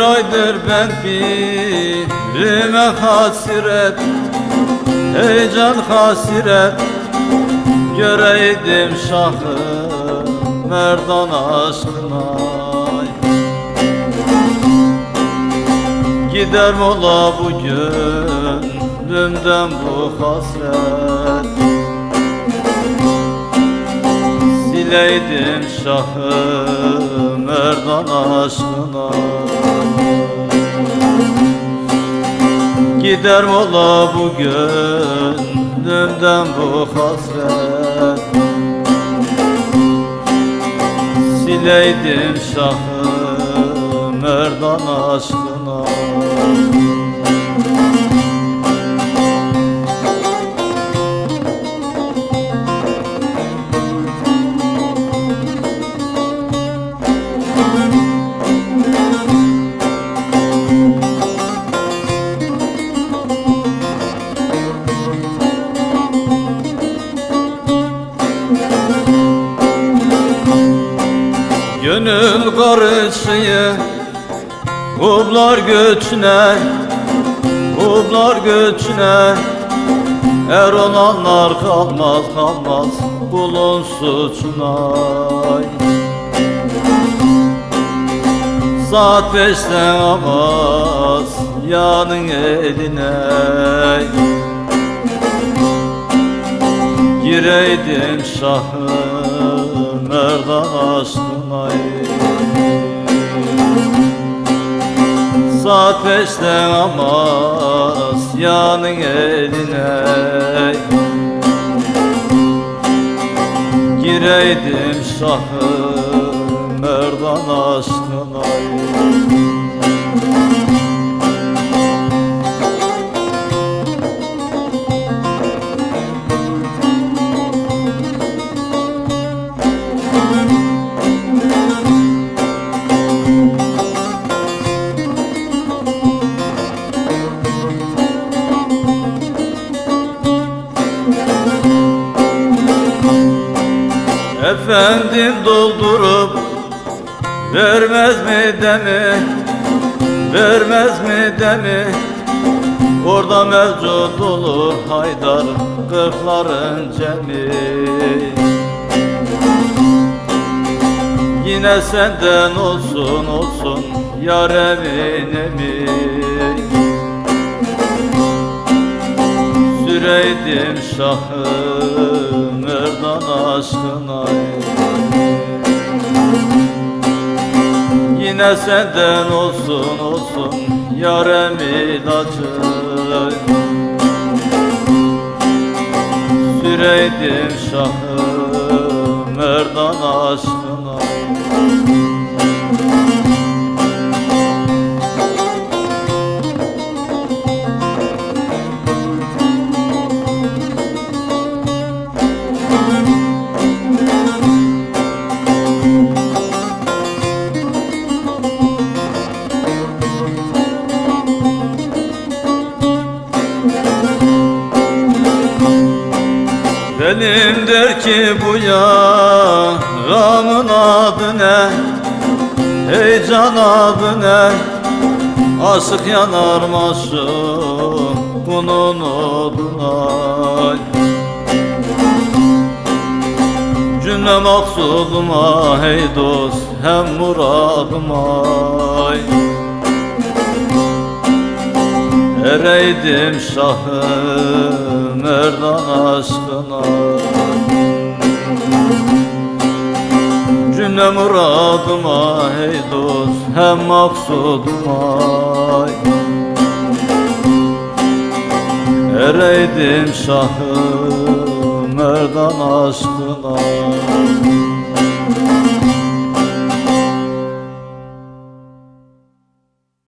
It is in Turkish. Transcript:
aydır ben pirime hasret, heyecan hasiret, göreydim şahı merdan aşkına. Gider mola bu gönlümden bu hasret, sileydim şahı merdan aşkına. Gider mola bu gönlümden bu hasret, sileydim şahı merdan aşkına. Gönül karışıyı Hublar göçüne, hublar göçüne, er olanlar kalmaz kalmaz kulun suçuna. Saat 5'te namaz yanın eline, gireydim şahı merdan aşkına. Saat 5'te namaz yanın eline, gireydim şahı merdan aşkına. Efendim doldurup vermez mi demi, vermez mi demi? Orada mevcut olur Haydar kırkların cemi. Yine senden olsun olsun yar eminemi, süreydim şahı merdan aşkına. Yine senden olsun olsun yarem ilacı, süreydim şahı merdan aşkına. Benim der ki bu yaramın adı ne, heyecan adı ne? Aşık yanar maşukunun oduna. Cümle maksuduma hey dost hem muradıma. Ereydim şahı merdan aşkına. Cümle muradıma hey dost hem maksuduma. Ereydim şahı merdan aşkına.